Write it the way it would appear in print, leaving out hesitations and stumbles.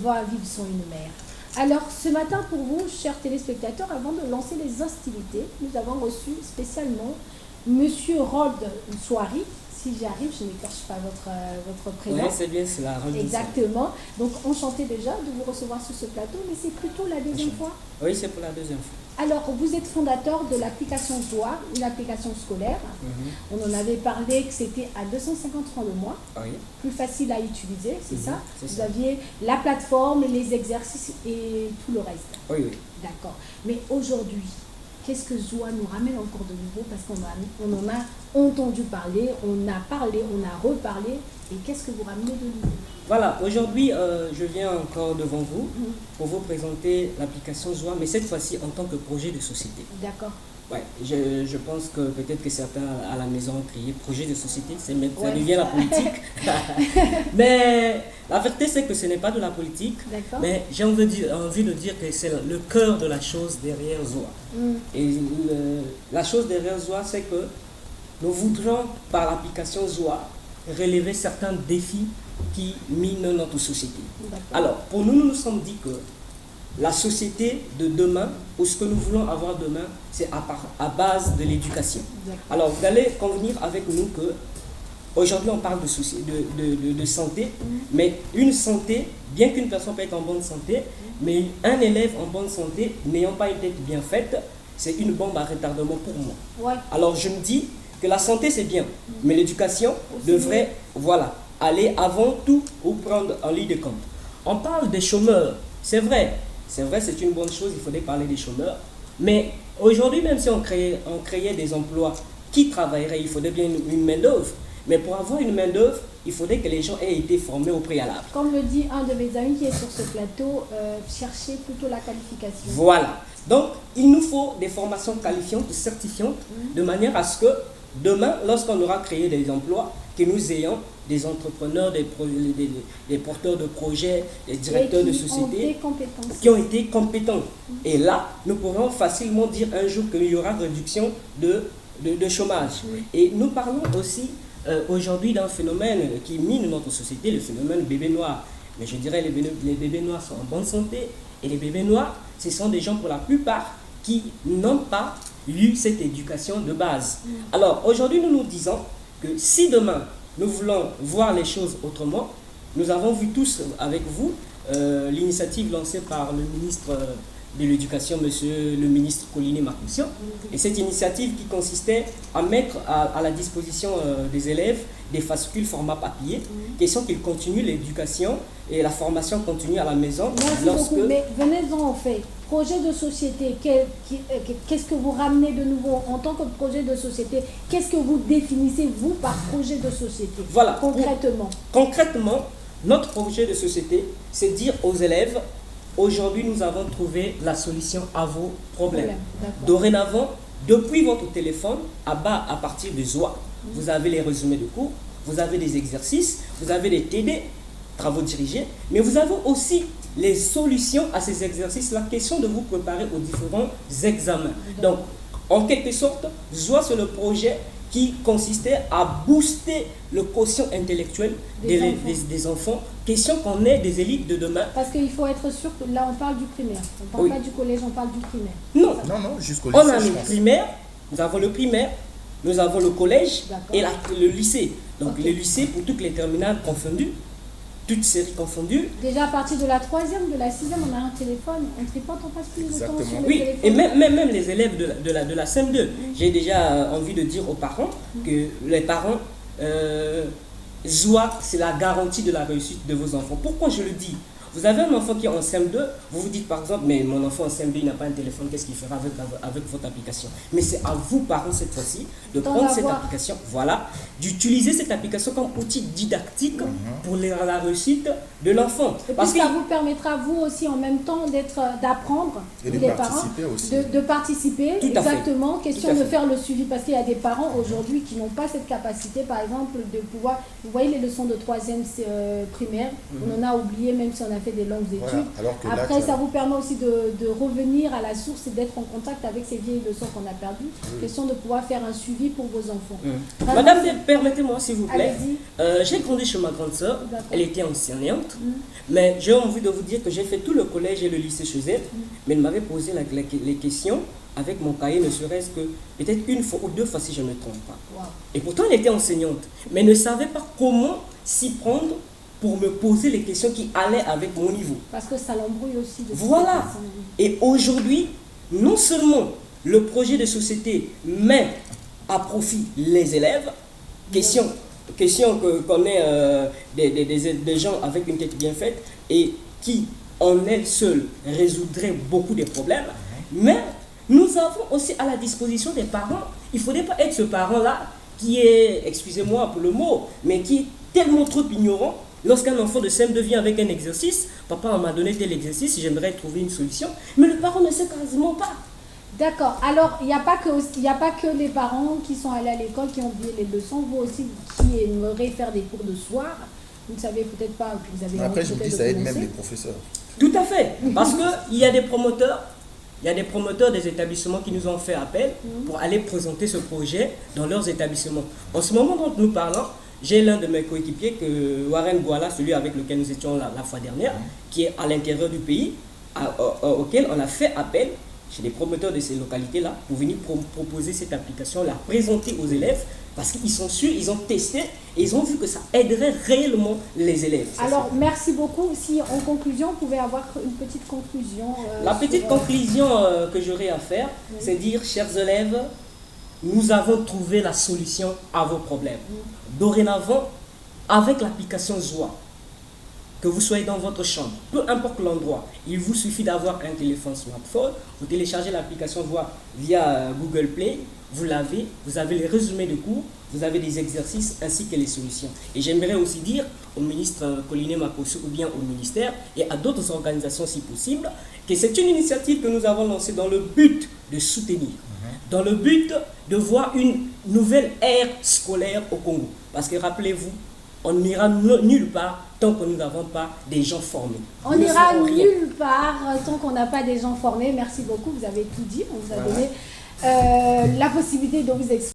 Va vivre son une mère. Alors, ce matin, pour vous, chers téléspectateurs, avant de lancer les hostilités, nous avons reçu spécialement Monsieur Rold Soari. Si j'arrive, je n'écorche pas votre prénom. Oui, c'est bien, c'est la Rold. Exactement. Donc, enchanté déjà de vous recevoir sur ce plateau, mais c'est plutôt la deuxième fois. Oui, c'est pour la deuxième fois. Alors, vous êtes fondateur de l'application Zoa, une application scolaire. On en avait parlé que c'était à 250 francs le mois, Oui. plus facile à utiliser, c'est ça. c'est Vous ça. aviez la plateforme, les exercices et tout le reste. Oui, oui. D'accord. Mais aujourd'hui, qu'est-ce que Zoa nous ramène encore de nouveau? Parce qu'on on en a entendu parler, on a parlé, on a reparlé. Et qu'est-ce que vous ramenez de nouveau? Voilà, aujourd'hui, je viens encore devant vous pour vous présenter l'application Zoa, mais cette fois-ci en tant que projet de société. D'accord. Ouais, je pense que peut-être que certains à la maison ont crié projet de société, ça Ouais. devient la politique. Mais la vérité, c'est que ce n'est pas de la politique, D'accord. mais j'ai envie de dire que c'est le cœur de la chose derrière Zoa. Et la chose derrière Zoa, c'est que nous voudrons, par l'application Zoa, relever certains défis qui minent notre société. D'accord. Alors, pour nous, nous nous sommes dit que la société de demain, ou ce que nous voulons avoir demain, c'est à base de l'éducation. D'accord. Alors, vous allez convenir avec nous que aujourd'hui, on parle de santé, mais une santé, bien qu'une personne peut être en bonne santé, mais un élève en bonne santé, n'ayant pas une tête bien faite, c'est une bombe à retardement pour moi. Ouais. Alors, je me dis que la santé, c'est bien, mais l'éducation Aussi devrait, voilà, aller avant tout ou prendre en ligne de compte. On parle des chômeurs, c'est vrai, c'est une bonne chose, il faudrait parler des chômeurs, mais aujourd'hui, même si on créait des emplois, qui travailleraient? Il faudrait bien une main-d'œuvre, mais pour avoir une main-d'œuvre, il faudrait que les gens aient été formés au préalable. Comme le dit un de mes amis qui est sur ce plateau, cherchez plutôt la qualification. Voilà. Donc, il nous faut des formations qualifiantes, certifiantes, de manière à ce que demain, lorsqu'on aura créé des emplois, que nous ayons des entrepreneurs, des porteurs de projets, des directeurs de sociétés qui ont été compétents. Et là, nous pourrons facilement dire un jour qu'il y aura réduction de chômage. Et nous parlons aussi aujourd'hui d'un phénomène qui mine notre société, le phénomène bébé noir. Mais je dirais que les bébés noirs sont en bonne santé, et les bébés noirs, ce sont des gens pour la plupart qui n'ont pas eu cette éducation de base. Alors aujourd'hui, nous nous disons que si demain, nous voulons voir les choses autrement, nous avons vu tous avec vous l'initiative lancée par le ministre de l'Éducation, monsieur le ministre Collinet Marcoussian, et cette initiative qui consistait à mettre à la disposition des élèves des fascicules format papier, question qu'ils continuent l'éducation et la formation continue à la maison. Merci beaucoup, mais venez-en en fait. Projet de société, qu'est-ce que vous ramenez de nouveau en tant que projet de société? Qu'est-ce que vous définissez, vous, par projet de société? Voilà. Concrètement. Concrètement, notre projet de société, c'est dire aux élèves, aujourd'hui, nous avons trouvé la solution à vos problèmes. Dorénavant, depuis votre téléphone, à partir de Zoa, vous avez les résumés de cours, vous avez des exercices, vous avez des TD, travaux dirigés, mais vous avez aussi les solutions à ces exercices-là, question de vous préparer aux différents examens. Donc, en quelque sorte, Zoa, c'est le projet qui consistait à booster le quotient intellectuel des enfants, question qu'on ait des élites de demain. Parce qu'il faut être sûr que là, on parle du primaire. On ne parle pas du collège, on parle du primaire. Non, jusqu'au lycée. On a le primaire, nous avons le primaire, nous avons le collège et le lycée. Donc le lycée pour toutes les terminales confondues, toutes séries confondues. Déjà à partir de la 3e, de la 6e, on a un téléphone, on tripote, on passe plus de temps sur le téléphone. Et même les élèves de la CM2, j'ai déjà envie de dire aux parents que les parents, Zoa, c'est la garantie de la réussite de vos enfants. Pourquoi je le dis? Vous avez un enfant qui est en CM2, vous vous dites par exemple, mais mon enfant en CM2, il n'a pas un téléphone, qu'est-ce qu'il fera avec votre application? Mais c'est à vous, parents, cette fois-ci, de prendre cette application, voilà, d'utiliser cette application comme outil didactique pour la réussite de l'enfant. Et puis ça vous permettra, vous aussi, en même temps, d'apprendre, les parents, de participer, exactement, question de faire le suivi, parce qu'il y a des parents aujourd'hui qui n'ont pas cette capacité, par exemple, de pouvoir, vous voyez les leçons de 3e primaire, on en a oublié, même si on a fait fait des longues études. Voilà, alors que là, Après, ça vous permet aussi de revenir à la source et d'être en contact avec ces vieilles leçons qu'on a perdues. Question de pouvoir faire un suivi pour vos enfants. Madame, permettez-moi s'il vous plaît. Allez-y. J'ai grandi chez ma grande sœur, D'accord. elle était enseignante, mais j'ai envie de vous dire que j'ai fait tout le collège et le lycée chez elle, mais elle m'avait posé les questions avec mon cahier, ne serait-ce que peut-être une fois ou deux fois si je ne me trompe pas. Wow. Et pourtant elle était enseignante, mais ne savait pas comment s'y prendre pour me poser les questions qui allaient avec mon niveau. Parce que ça l'embrouille aussi. De Voilà. Et aujourd'hui, non seulement le projet de société met à profit les élèves, question qu'on ait des gens avec une tête bien faite et qui, en elles seules, résoudrait beaucoup de problèmes, mais nous avons aussi à la disposition des parents. Il ne faudrait pas être ce parent-là qui est, excusez-moi pour le mot, mais qui est tellement trop ignorant. Lorsqu'un enfant de CM2 vient avec un exercice, papa on m'a donné tel exercice, j'aimerais trouver une solution, mais le parent ne sait quasiment pas. D'accord. Alors, il n'y a pas que les parents qui sont allés à l'école qui ont oublié les leçons. Vous aussi qui aimeriez faire des cours de soir, vous ne savez peut-être pas que vous avez. Après, je vous dis, ça aide commencer. même les professeurs. Tout à fait, parce qu'il y a des promoteurs. Il y a des promoteurs des établissements qui nous ont fait appel pour aller présenter ce projet dans leurs établissements. En ce moment dont nous parlons, j'ai l'un de mes coéquipiers, Warren Gouala, celui avec lequel nous étions la fois dernière, qui est à l'intérieur du pays, auquel on a fait appel chez les promoteurs de ces localités-là pour venir proposer cette application, la présenter aux élèves, parce qu'ils sont sûrs, ils ont testé et ils ont vu que ça aiderait réellement les élèves. Alors, merci beaucoup. Si en conclusion, vous pouvez avoir une petite conclusion. La petite conclusion que j'aurais à faire, c'est dire, chers élèves, nous avons trouvé la solution à vos problèmes. Dorénavant, avec l'application Zoa, que vous soyez dans votre chambre, peu importe l'endroit, il vous suffit d'avoir un téléphone smartphone, vous téléchargez l'application Zoa via Google Play, vous l'avez, vous avez les résumés de cours, vous avez des exercices ainsi que les solutions. Et j'aimerais aussi dire au ministre Collinet Makosso ou bien au ministère et à d'autres organisations si possible, que c'est une initiative que nous avons lancée dans le but de soutenir, dans le but de voir une nouvelle ère scolaire au Congo. Parce que rappelez-vous, on n'ira nulle part tant que nous n'avons pas des gens formés. On n'ira nulle part tant qu'on n'a pas des gens formés. Merci beaucoup, vous avez tout dit, on vous a donné la possibilité de vous exprimer.